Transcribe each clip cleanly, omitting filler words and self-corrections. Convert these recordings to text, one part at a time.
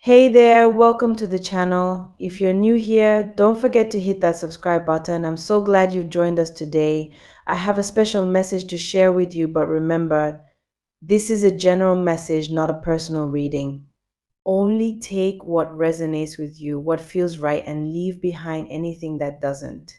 Hey there, welcome to the channel. If you're new here, don't forget to hit that subscribe button. I'm so glad you've joined us today. I have a special message to share with you, but remember, this is a general message, not a personal reading. Only take what resonates with you, what feels right, and leave behind anything that doesn't.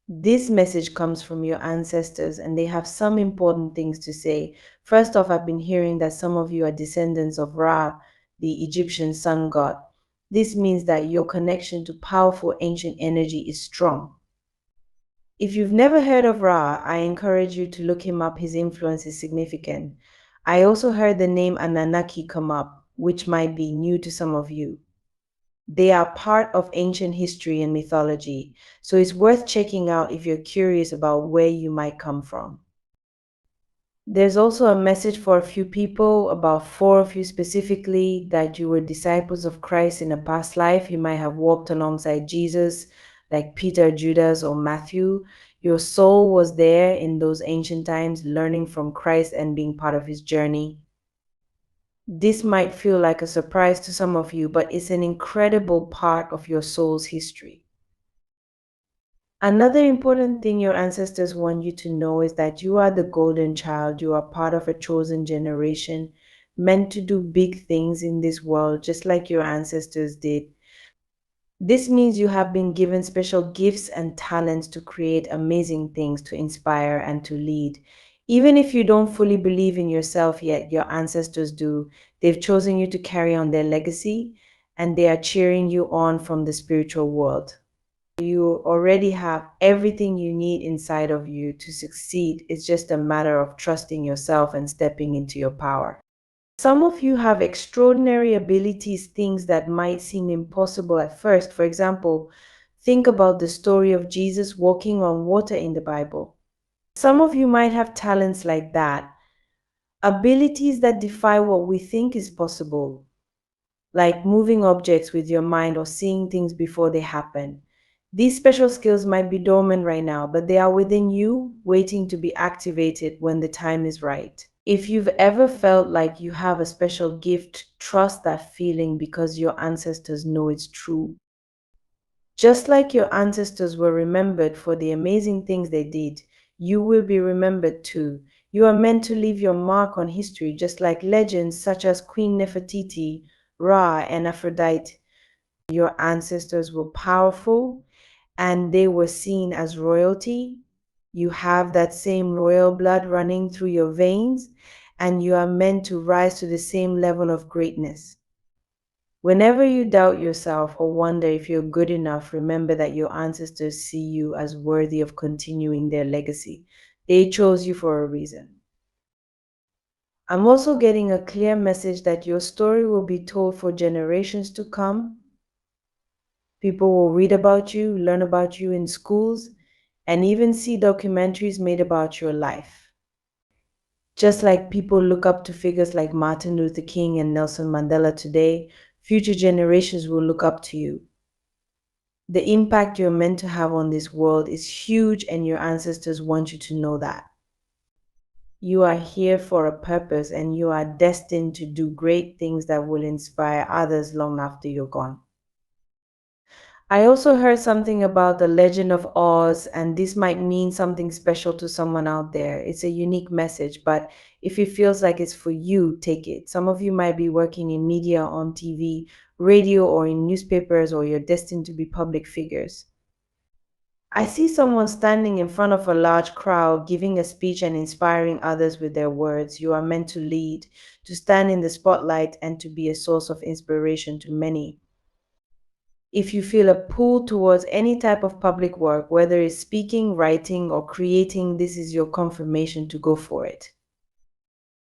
This message comes from your ancestors, and they have some important things to say. First off, I've been hearing that some of you are descendants of Ra, the Egyptian sun god. This means that your connection to powerful ancient energy is strong. If you've never heard of Ra, I encourage you to look him up. His influence is significant. I also heard the name Anunnaki come up, which might be new to some of you. They are part of ancient history and mythology, so it's worth checking out if you're curious about where you might come from. There's also a message for a few people, about four of you specifically, that you were disciples of Christ in a past life. You might have walked alongside Jesus, like Peter, Judas, or Matthew. Your soul was there in those ancient times, learning from Christ and being part of his journey. This might feel like a surprise to some of you, but it's an incredible part of your soul's history. Another important thing your ancestors want you to know is that you are the golden child. You are part of a chosen generation, meant to do big things in this world, just like your ancestors did. This means you have been given special gifts and talents to create amazing things, to inspire and to lead. Even if you don't fully believe in yourself yet, your ancestors do. They've chosen you to carry on their legacy, and they are cheering you on from the spiritual world. You already have everything you need inside of you to succeed. It's just a matter of trusting yourself and stepping into your power. Some of you have extraordinary abilities, things that might seem impossible at first. For example, think about the story of Jesus walking on water in the Bible. Some of you might have talents like that, abilities that defy what we think is possible, like moving objects with your mind or seeing things before they happen. These special skills might be dormant right now, but they are within you, waiting to be activated when the time is right. If you've ever felt like you have a special gift, trust that feeling, because your ancestors know it's true. Just like your ancestors were remembered for the amazing things they did, you will be remembered too. You are meant to leave your mark on history, just like legends such as Queen Nefertiti, Ra, and Aphrodite. Your ancestors were powerful and they were seen as royalty. You have that same royal blood running through your veins, and you are meant to rise to the same level of greatness. Whenever you doubt yourself or wonder if you're good enough, remember that your ancestors see you as worthy of continuing their legacy. They chose you for a reason. I'm also getting a clear message that your story will be told for generations to come. People will read about you, learn about you in schools, and even see documentaries made about your life. Just like people look up to figures like Martin Luther King and Nelson Mandela today, future generations will look up to you. The impact you're meant to have on this world is huge, and your ancestors want you to know that. You are here for a purpose, and you are destined to do great things that will inspire others long after you're gone. I also heard something about the Legend of Oz, and this might mean something special to someone out there. It's a unique message, but if it feels like it's for you, take it. Some of you might be working in media, on TV, radio, or in newspapers, or you're destined to be public figures. I see someone standing in front of a large crowd, giving a speech and inspiring others with their words. You are meant to lead, to stand in the spotlight, and to be a source of inspiration to many. If you feel a pull towards any type of public work, whether it's speaking, writing, or creating, this is your confirmation to go for it.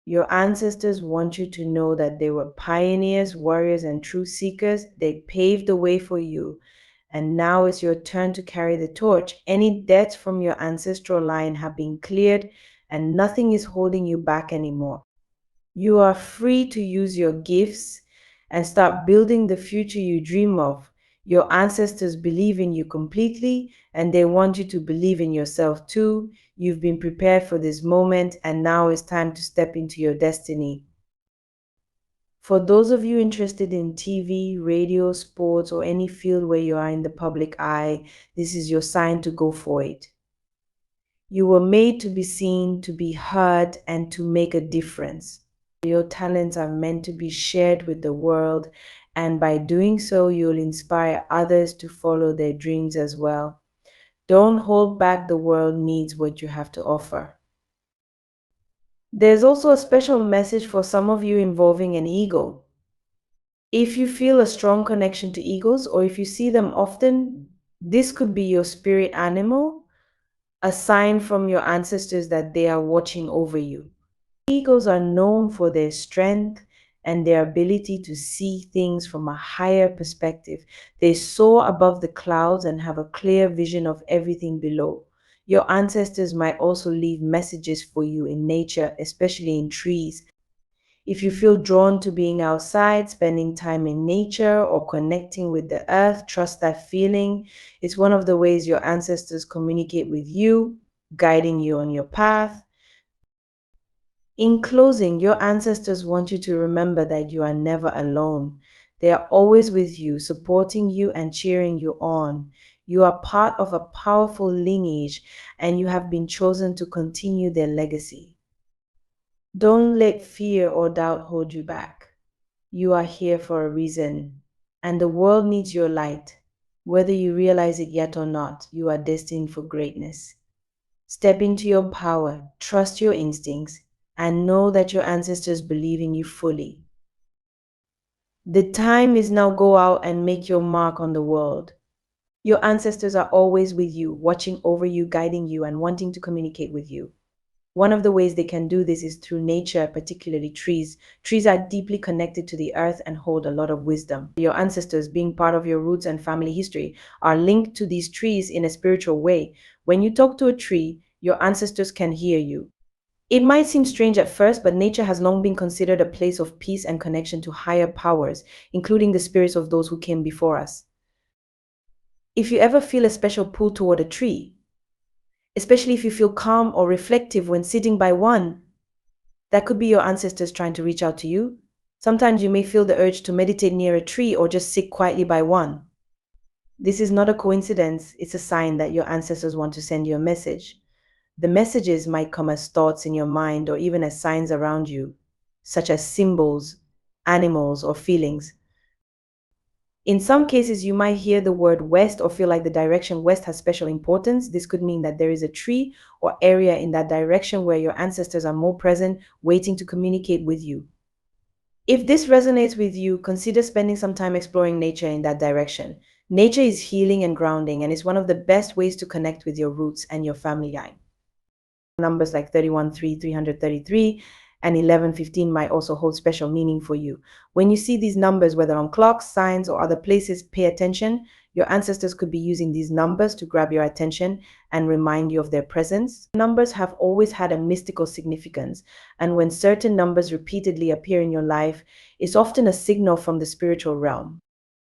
Your ancestors want you to know that they were pioneers, warriors, and truth seekers. They paved the way for you, and now it's your turn to carry the torch. Any debts from your ancestral line have been cleared, and nothing is holding you back anymore. You are free to use your gifts and start building the future you dream of. Your ancestors believe in you completely, and they want you to believe in yourself too. You've been prepared for this moment, and now it's time to step into your destiny. For those of you interested in TV, radio, sports, or any field where you are in the public eye, this is your sign to go for it. You were made to be seen, to be heard, and to make a difference. Your talents are meant to be shared with the world, and by doing so, you'll inspire others to follow their dreams as well. Don't hold back, the world needs what you have to offer. There's also a special message for some of you involving an eagle. If you feel a strong connection to eagles, or if you see them often, this could be your spirit animal, a sign from your ancestors that they are watching over you. Eagles are known for their strength and their ability to see things from a higher perspective. They soar above the clouds and have a clear vision of everything below. Your ancestors might also leave messages for you in nature, especially in trees. If you feel drawn to being outside, spending time in nature, or connecting with the earth, trust that feeling. It's one of the ways your ancestors communicate with you, guiding you on your path. In closing, your ancestors want you to remember that you are never alone. They are always with you, supporting you and cheering you on. You are part of a powerful lineage, and you have been chosen to continue their legacy. Don't let fear or doubt hold you back. You are here for a reason, and the world needs your light. Whether you realize it yet or not, you are destined for greatness. Step into your power, trust your instincts, and know that your ancestors believe in you fully. The time is now, go out and make your mark on the world. Your ancestors are always with you, watching over you, guiding you, and wanting to communicate with you. One of the ways they can do this is through nature, particularly trees. Trees are deeply connected to the earth and hold a lot of wisdom. Your ancestors, being part of your roots and family history, are linked to these trees in a spiritual way. When you talk to a tree, your ancestors can hear you. It might seem strange at first, but nature has long been considered a place of peace and connection to higher powers, including the spirits of those who came before us. If you ever feel a special pull toward a tree, especially if you feel calm or reflective when sitting by one, that could be your ancestors trying to reach out to you. Sometimes you may feel the urge to meditate near a tree or just sit quietly by one. This is not a coincidence, it's a sign that your ancestors want to send you a message. The messages might come as thoughts in your mind or even as signs around you, such as symbols, animals, or feelings. In some cases, you might hear the word west or feel like the direction west has special importance. This could mean that there is a tree or area in that direction where your ancestors are more present, waiting to communicate with you. If this resonates with you, consider spending some time exploring nature in that direction. Nature is healing and grounding, and is one of the best ways to connect with your roots and your family line. Numbers like 31-3, 333, and 11-15 might also hold special meaning for you. When you see these numbers, whether on clocks, signs, or other places, pay attention. Your ancestors could be using these numbers to grab your attention and remind you of their presence. Numbers have always had a mystical significance, and when certain numbers repeatedly appear in your life, it's often a signal from the spiritual realm.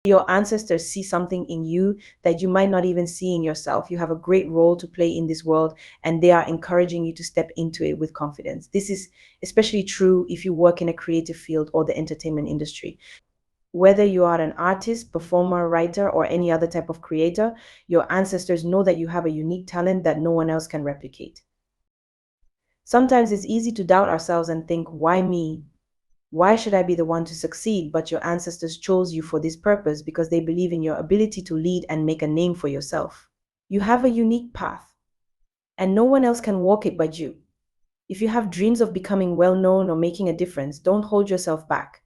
Your ancestors see something in you that you might not even see in yourself. You have a great role to play in this world, and they are encouraging you to step into it with confidence. This is especially true if you work in a creative field or the entertainment industry. Whether you are an artist, performer, writer, or any other type of creator, your ancestors know that you have a unique talent that no one else can replicate. Sometimes it's easy to doubt ourselves and think, why me? Why should I be the one to succeed? But your ancestors chose you for this purpose because they believe in your ability to lead and make a name for yourself. You have a unique path, and no one else can walk it but you. If you have dreams of becoming well known or making a difference, don't hold yourself back.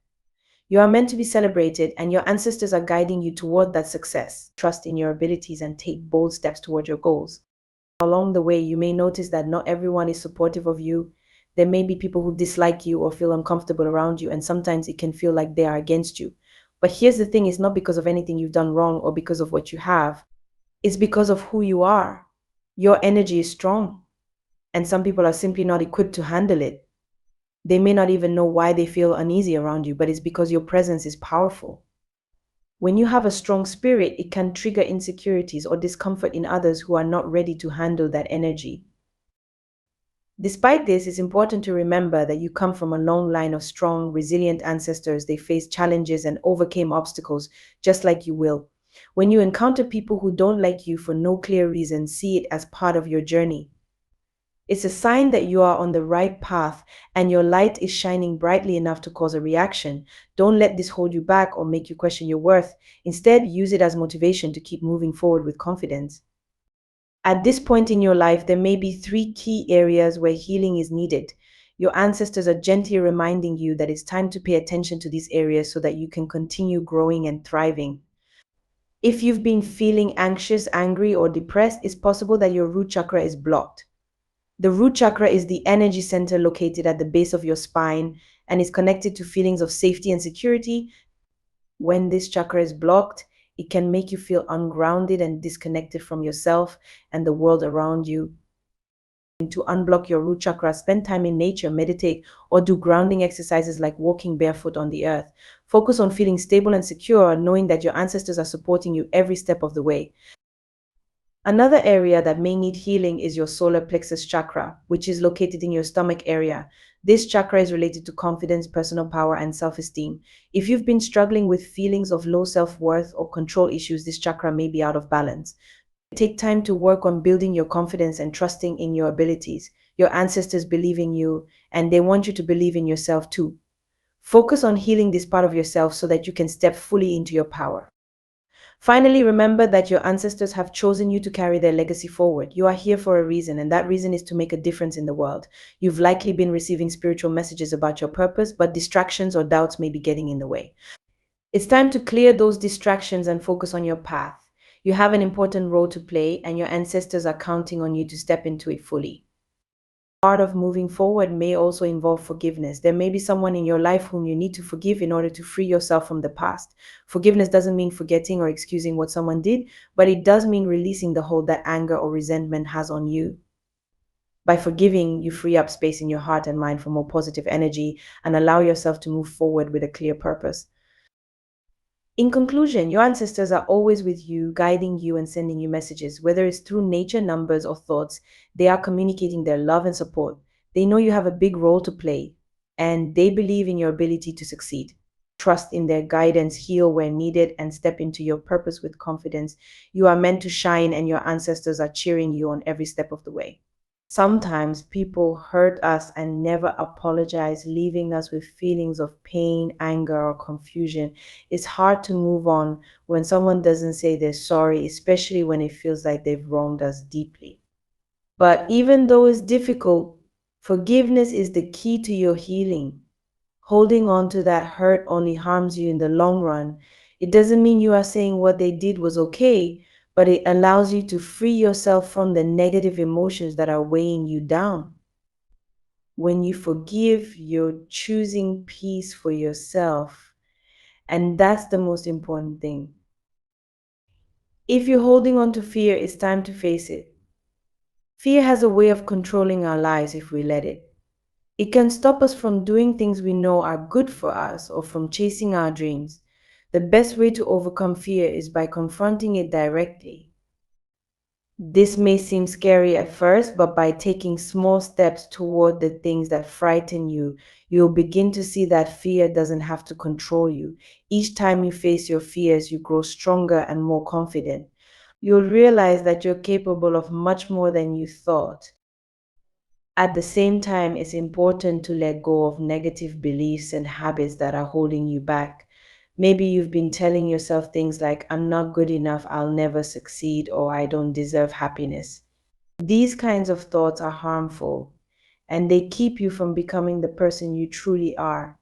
You are meant to be celebrated, and your ancestors are guiding you toward that success. Trust in your abilities and take bold steps toward your goals. Along the way, you may notice that not everyone is supportive of you. There may be people who dislike you or feel uncomfortable around you, and sometimes it can feel like they are against you. But here's the thing, it's not because of anything you've done wrong or because of what you have. It's because of who you are. Your energy is strong, and some people are simply not equipped to handle it. They may not even know why they feel uneasy around you, but it's because your presence is powerful. When you have a strong spirit, it can trigger insecurities or discomfort in others who are not ready to handle that energy. Despite this, it's important to remember that you come from a long line of strong, resilient ancestors. They faced challenges and overcame obstacles just like you will. When you encounter people who don't like you for no clear reason, see it as part of your journey. It's a sign that you are on the right path and your light is shining brightly enough to cause a reaction. Don't let this hold you back or make you question your worth. Instead, use it as motivation to keep moving forward with confidence. At this point in your life, there may be three key areas where healing is needed. Your ancestors are gently reminding you that it's time to pay attention to these areas so that you can continue growing and thriving. If you've been feeling anxious, angry, or depressed, it's possible that your root chakra is blocked. The root chakra is the energy center located at the base of your spine and is connected to feelings of safety and security. When this chakra is blocked, it can make you feel ungrounded and disconnected from yourself and the world around you. To unblock your root chakra, spend time in nature, meditate, or do grounding exercises like walking barefoot on the earth. Focus on feeling stable and secure, knowing that your ancestors are supporting you every step of the way. Another area that may need healing is your solar plexus chakra, which is located in your stomach area. This chakra is related to confidence, personal power, and self esteem. If you've been struggling with feelings of low self worth or control issues, this chakra may be out of balance. Take time to work on building your confidence and trusting in your abilities. Your ancestors believe in you, and they want you to believe in yourself too. Focus on healing this part of yourself so that you can step fully into your power. Finally, remember that your ancestors have chosen you to carry their legacy forward. You are here for a reason, and that reason is to make a difference in the world. You've likely been receiving spiritual messages about your purpose, but distractions or doubts may be getting in the way. It's time to clear those distractions and focus on your path. You have an important role to play, and your ancestors are counting on you to step into it fully. Part of moving forward may also involve forgiveness. There may be someone in your life whom you need to forgive in order to free yourself from the past. Forgiveness doesn't mean forgetting or excusing what someone did, but it does mean releasing the hold that anger or resentment has on you. By forgiving, you free up space in your heart and mind for more positive energy and allow yourself to move forward with a clear purpose. In conclusion, your ancestors are always with you, guiding you and sending you messages. Whether it's through nature, numbers, or thoughts, they are communicating their love and support. They know you have a big role to play, and they believe in your ability to succeed. Trust in their guidance, heal where needed, and step into your purpose with confidence. You are meant to shine, and your ancestors are cheering you on every step of the way. Sometimes people hurt us and never apologize, leaving us with feelings of pain, anger, or confusion. It's hard to move on when someone doesn't say they're sorry, especially when it feels like they've wronged us deeply. But even though it's difficult, forgiveness is the key to your healing. Holding on to that hurt only harms you in the long run. It doesn't mean you are saying what they did was okay, but it allows you to free yourself from the negative emotions that are weighing you down. When you forgive, you're choosing peace for yourself, and that's the most important thing. If you're holding on to fear, it's time to face it. Fear has a way of controlling our lives if we let it. It can stop us from doing things we know are good for us or from chasing our dreams. The best way to overcome fear is by confronting it directly. This may seem scary at first, but by taking small steps toward the things that frighten you, you'll begin to see that fear doesn't have to control you. Each time you face your fears, you grow stronger and more confident. You'll realize that you're capable of much more than you thought. At the same time, it's important to let go of negative beliefs and habits that are holding you back. Maybe you've been telling yourself things like, I'm not good enough, I'll never succeed, or I don't deserve happiness. These kinds of thoughts are harmful, and they keep you from becoming the person you truly are.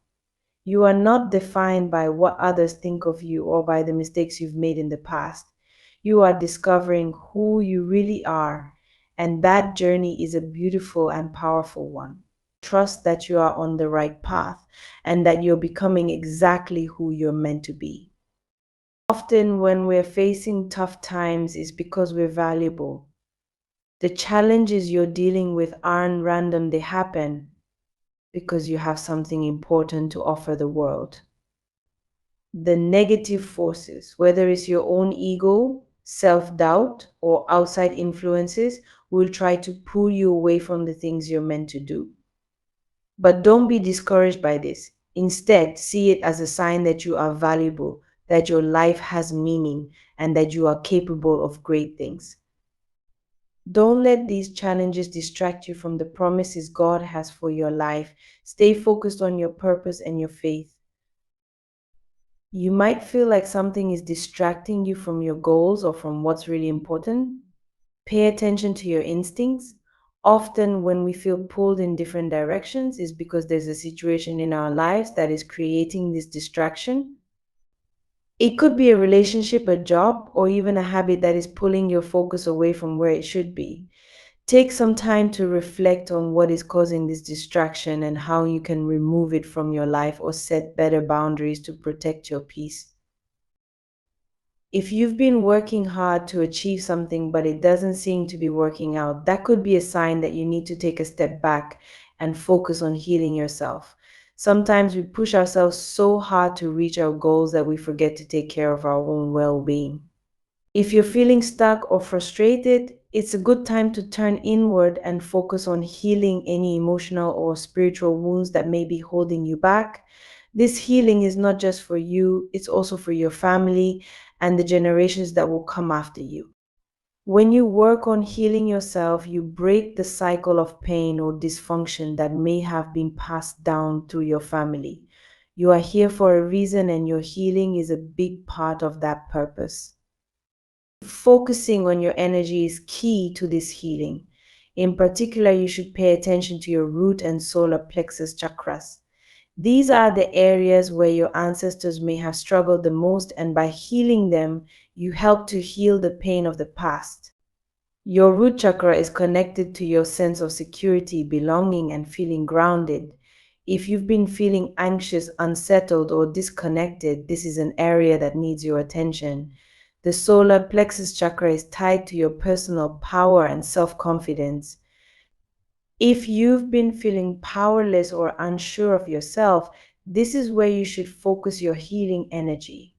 You are not defined by what others think of you or by the mistakes you've made in the past. You are discovering who you really are, and that journey is a beautiful and powerful one. Trust that you are on the right path and that you're becoming exactly who you're meant to be. Often, when we're facing tough times, it's because we're valuable. The challenges you're dealing with aren't random, they happen because you have something important to offer the world. The negative forces, whether it's your own ego, self doubt, or outside influences will try to pull you away from the things you're meant to do. But don't be discouraged by this. Instead, see it as a sign that you are valuable, that your life has meaning, and that you are capable of great things. Don't let these challenges distract you from the promises God has for your life. Stay focused on your purpose and your faith. You might feel like something is distracting you from your goals or from what's really important. Pay attention to your instincts. Often, when we feel pulled in different directions, is because there's a situation in our lives that is creating this distraction. It could be a relationship, a job, or even a habit that is pulling your focus away from where it should be. Take some time to reflect on what is causing this distraction and how you can remove it from your life or set better boundaries to protect your peace. If you've been working hard to achieve something but it doesn't seem to be working out, that could be a sign that you need to take a step back and focus on healing yourself. Sometimes we push ourselves so hard to reach our goals that we forget to take care of our own well being. If you're feeling stuck or frustrated, it's a good time to turn inward and focus on healing any emotional or spiritual wounds that may be holding you back. This healing is not just for you, it's also for your family and the generations that will come after you. When you work on healing yourself, you break the cycle of pain or dysfunction that may have been passed down through your family. You are here for a reason, and your healing is a big part of that purpose. Focusing on your energy is key to this healing. In particular, you should pay attention to your root and solar plexus chakras. These are the areas where your ancestors may have struggled the most, and by healing them, you help to heal the pain of the past. Your root chakra is connected to your sense of security, belonging, and feeling grounded. If you've been feeling anxious, unsettled, or disconnected, this is an area that needs your attention. The solar plexus chakra is tied to your personal power and self confidence. If you've been feeling powerless or unsure of yourself, this is where you should focus your healing energy.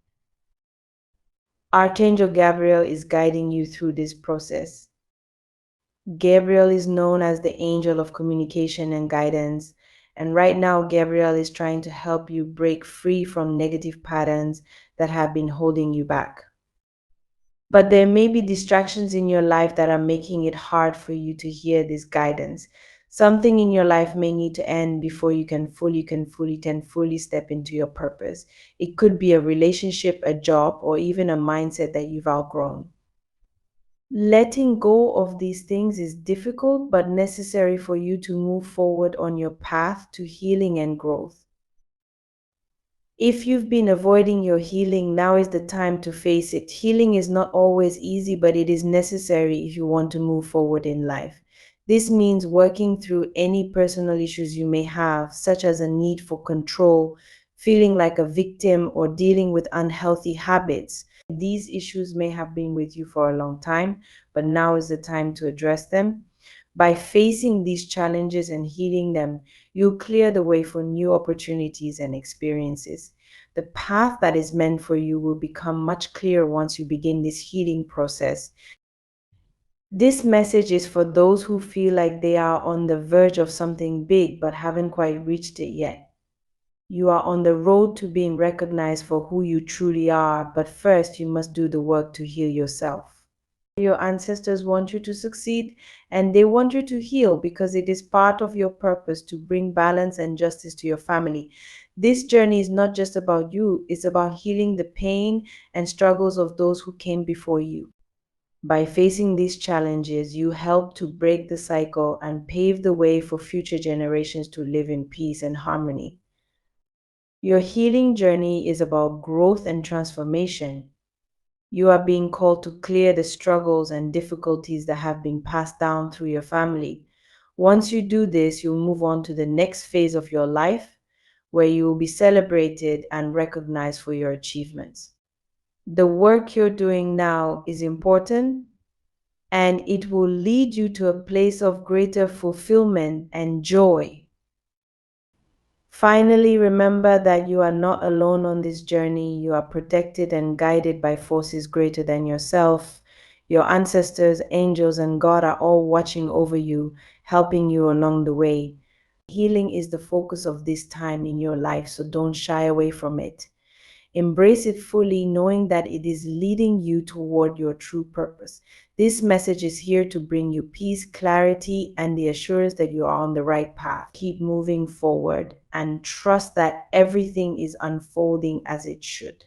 Archangel Gabriel is guiding you through this process. Gabriel is known as the angel of communication and guidance. And right now, Gabriel is trying to help you break free from negative patterns that have been holding you back. But there may be distractions in your life that are making it hard for you to hear this guidance. Something in your life may need to end before you can fully step into your purpose. It could be a relationship, a job, or even a mindset that you've outgrown. Letting go of these things is difficult but necessary for you to move forward on your path to healing and growth. If you've been avoiding your healing, now is the time to face it. Healing is not always easy, but it is necessary if you want to move forward in life. This means working through any personal issues you may have, such as a need for control, feeling like a victim, or dealing with unhealthy habits. These issues may have been with you for a long time, but now is the time to address them. By facing these challenges and healing them, you clear the way for new opportunities and experiences. The path that is meant for you will become much clearer once you begin this healing process. This message is for those who feel like they are on the verge of something big but haven't quite reached it yet. You are on the road to being recognized for who you truly are, but first you must do the work to heal yourself. Your ancestors want you to succeed, and they want you to heal because it is part of your purpose to bring balance and justice to your family. This journey is not just about you, it's about healing the pain and struggles of those who came before you. By facing these challenges, you help to break the cycle and pave the way for future generations to live in peace and harmony. Your healing journey is about growth and transformation. You are being called to clear the struggles and difficulties that have been passed down through your family. Once you do this, you'll move on to the next phase of your life where you will be celebrated and recognized for your achievements. The work you're doing now is important and it will lead you to a place of greater fulfillment and joy. Finally, remember that you are not alone on this journey. You are protected and guided by forces greater than yourself. Your ancestors, angels, and God are all watching over you, helping you along the way. Healing is the focus of this time in your life, so don't shy away from it. Embrace it fully, knowing that it is leading you toward your true purpose. This message is here to bring you peace, clarity, and the assurance that you are on the right path. Keep moving forward and trust that everything is unfolding as it should.